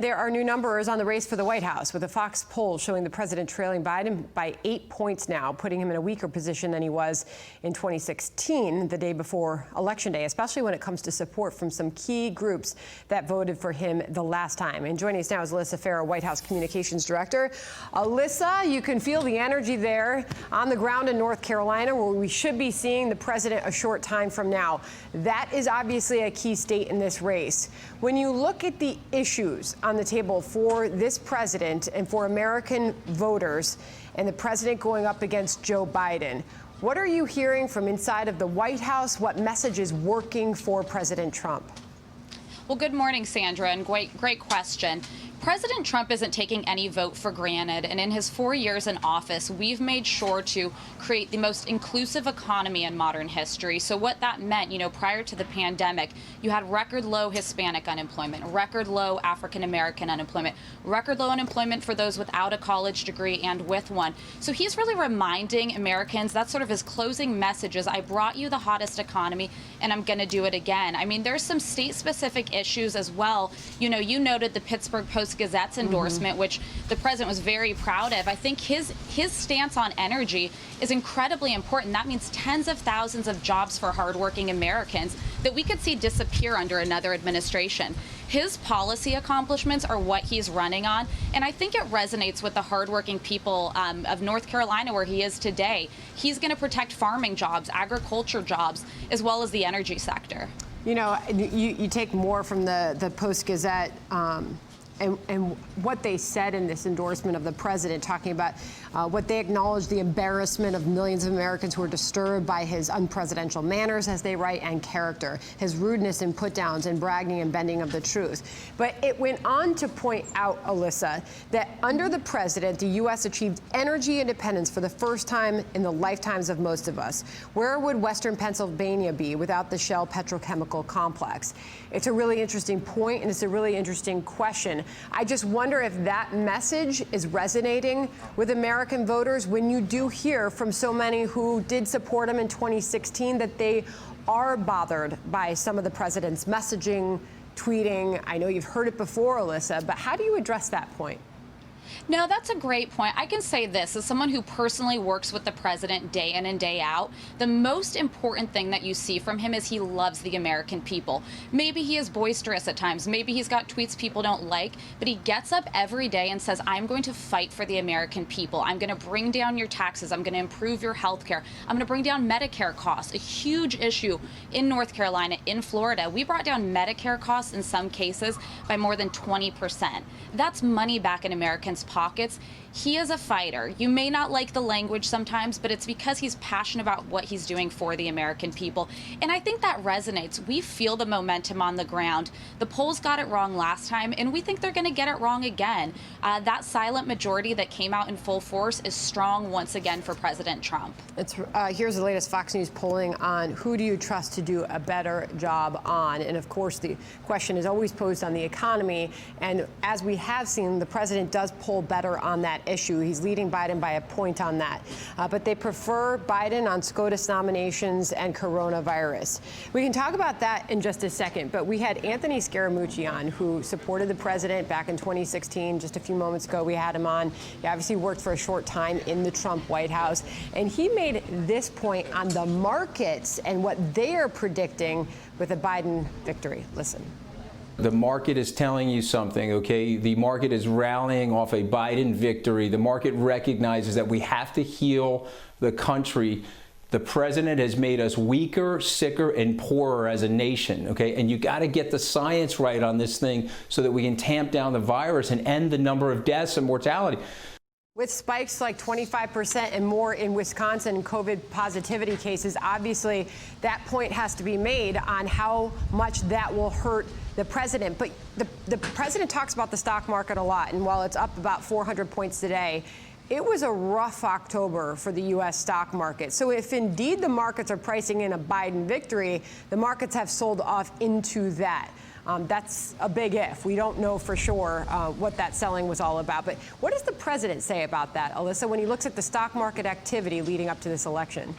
There are new numbers on the race for the White House, with a Fox poll showing the president trailing Biden by 8 points now, putting him in a weaker position than he was in 2016, the day before Election Day, especially when it comes to support from some key groups that voted for him the last time. And joining us now is Alyssa Farah, White House Communications Director. Alyssa, you can feel the energy there on the ground in North Carolina, where we should be seeing the president a short time from now. That is obviously a key state in this race. When you look at the issues on the table for this president and for American voters, and the president going up against Joe Biden, what are you hearing from inside of the White House? What message is working for President Trump? Well, good morning, Sandra, and great question. President Trump isn't taking any vote for granted, and in his 4 years in office, we've made sure to create the most inclusive economy in modern history. So what that meant, prior to the pandemic, you had record low Hispanic unemployment, record low African American unemployment, record low unemployment for those without a college degree and with one. So he's really reminding Americans, that's sort of his closing message is, I brought you the hottest economy and I'm going to do it again. I mean, there's some state-specific issues as well. You noted the Pittsburgh Post-Gazette's endorsement, which the president was very proud of. I think his stance on energy is incredibly important. That means tens of thousands of jobs for hardworking Americans that we could see disappear under another administration. His policy accomplishments are what he's running on, and I think it resonates with the hardworking people of North Carolina, where he is today. He's going to protect farming jobs, agriculture jobs, as well as the energy sector. You take more from the Post-Gazette and what they said in this endorsement of the president, talking about what they acknowledge the embarrassment of millions of Americans who are disturbed by his unpresidential manners, as they write, and character, his rudeness and put-downs and bragging and bending of the truth. But it went on to point out, Alyssa, that under the president, the U.S. achieved energy independence for the first time in the lifetimes of most of us. Where would Western Pennsylvania be without the Shell petrochemical complex? It's a really interesting point, and it's a really interesting question. I just wonder if that message is resonating with American voters when you do hear from so many who did support him in 2016 that they are bothered by some of the president's messaging, tweeting. I know you've heard it before, Alyssa, but how do you address that point? No, that's a great point. I can say this, as someone who personally works with the president day in and day out, the most important thing that you see from him is he loves the American people. Maybe he is boisterous at times. Maybe he's got tweets people don't like, but he gets up every day and says, I'm going to fight for the American people. I'm going to bring down your taxes. I'm going to improve your health care. I'm going to bring down Medicare costs, a huge issue in North Carolina, in Florida. We brought down Medicare costs in some cases by more than 20%. That's money back in Americans' pockets. He is a fighter. You may not like the language sometimes, but it's because he's passionate about what he's doing for the American people. And I think that resonates. We feel the momentum on the ground. The polls got it wrong last time, and we think they're going to get it wrong again. That silent majority that came out in full force is strong once again for President Trump. Here's the latest Fox News polling on who do you trust to do a better job on. And of course, the question is always posed on the economy. And as we have seen, the president does poll better on that issue. He's leading Biden by a point on that. But they prefer Biden on SCOTUS nominations and coronavirus. We can talk about that in just a second, but we had Anthony Scaramucci on, who supported the president back in 2016. Just a few moments ago, we had him on. He obviously worked for a short time in the Trump White House, and he made this point on the markets and what they are predicting with a Biden victory. Listen. The market is telling you something, okay? The market is rallying off a Biden victory. The market recognizes that we have to heal the country. The president has made us weaker, sicker, and poorer as a nation, okay? And you got to get the science right on this thing so that we can tamp down the virus and end the number of deaths and mortality. With spikes like 25% and more in Wisconsin COVID positivity cases, obviously that point has to be made on how much that will hurt the president. But the president talks about the stock market a lot, and while it's up about 400 points today, it was a rough October for the U.S. stock market. So if indeed the markets are pricing in a Biden victory, the markets have sold off into that. That's a big if. We don't know for sure what that selling was all about. But what does the president say about that, Alyssa, when he looks at the stock market activity leading up to this election?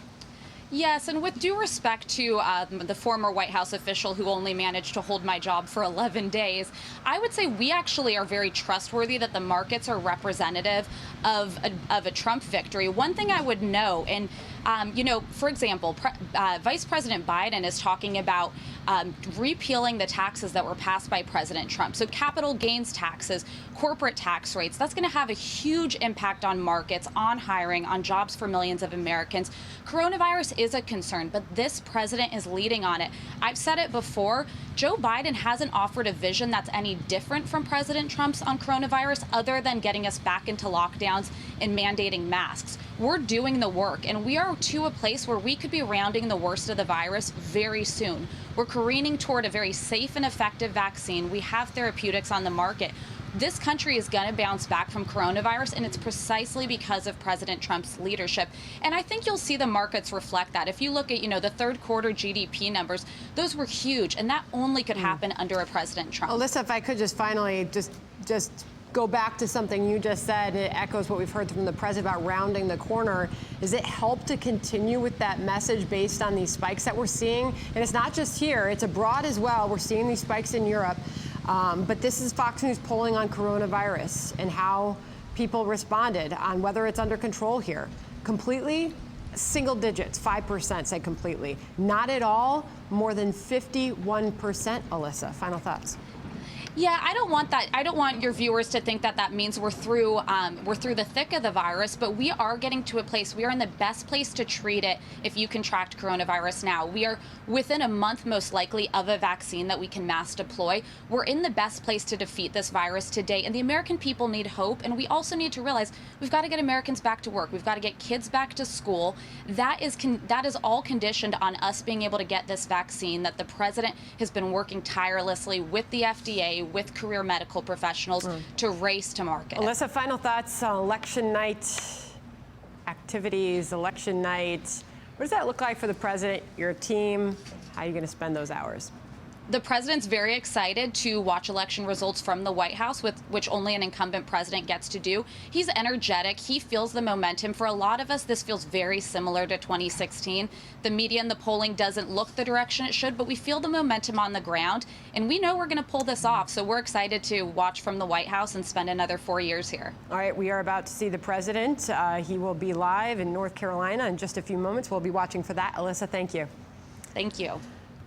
Yes, and with due respect to the former White House official who only managed to hold my job for 11 days, I would say we actually are very trustworthy that the markets are representative of a Trump victory. One thing I would know, and for example, Vice President Biden is talking about repealing the taxes that were passed by President Trump. So capital gains taxes, corporate tax rates, that's going to have a huge impact on markets, on hiring, on jobs for millions of Americans. Coronavirus is a concern, but this president is leading on it. I've said it before, Joe Biden hasn't offered a vision that's any different from President Trump's on coronavirus other than getting us back into lockdowns and mandating masks. We're doing the work, and we are to a place where we could be rounding the worst of the virus very soon. We're careening toward a very safe and effective vaccine. We have therapeutics on the market. This country is going to bounce back from coronavirus, and it's precisely because of President Trump's leadership. And I think you'll see the markets reflect that. If you look at, the third quarter GDP numbers, those were huge, and that only could happen under a President Trump. Alyssa, if I could just finally just go back to something you just said, it echoes what we've heard from the president about rounding the corner. Does it help to continue with that message based on these spikes that we're seeing? And it's not just here, it's abroad as well. We're seeing these spikes in Europe. But this is Fox News polling on coronavirus and how people responded on whether it's under control here. Completely, single digits, 5% say completely. Not at all, more than 51%, Alyssa. Final thoughts. Yeah, I don't want that. I don't want your viewers to think that that means we're through the thick of the virus, but we are getting to a place, we are in the best place to treat it if you contract coronavirus now. We are within a month, most likely, of a vaccine that we can mass deploy. We're in the best place to defeat this virus today, and the American people need hope, and we also need to realize we've got to get Americans back to work. We've got to get kids back to school. That is all conditioned on us being able to get this vaccine that the president has been working tirelessly with the FDA, with career medical professionals to race to market. Alyssa, final thoughts on election night activities, election night. What does that look like for the president, your team? How are you going to spend those hours? The president's very excited to watch election results from the White House, which only an incumbent president gets to do. He's energetic. He feels the momentum. For a lot of us, this feels very similar to 2016. The media and the polling doesn't look the direction it should, but we feel the momentum on the ground, and we know we're going to pull this off. So we're excited to watch from the White House and spend another 4 years here. All right, we are about to see the president. He will be live in North Carolina in just a few moments. We'll be watching for that. Alyssa, thank you. Thank you.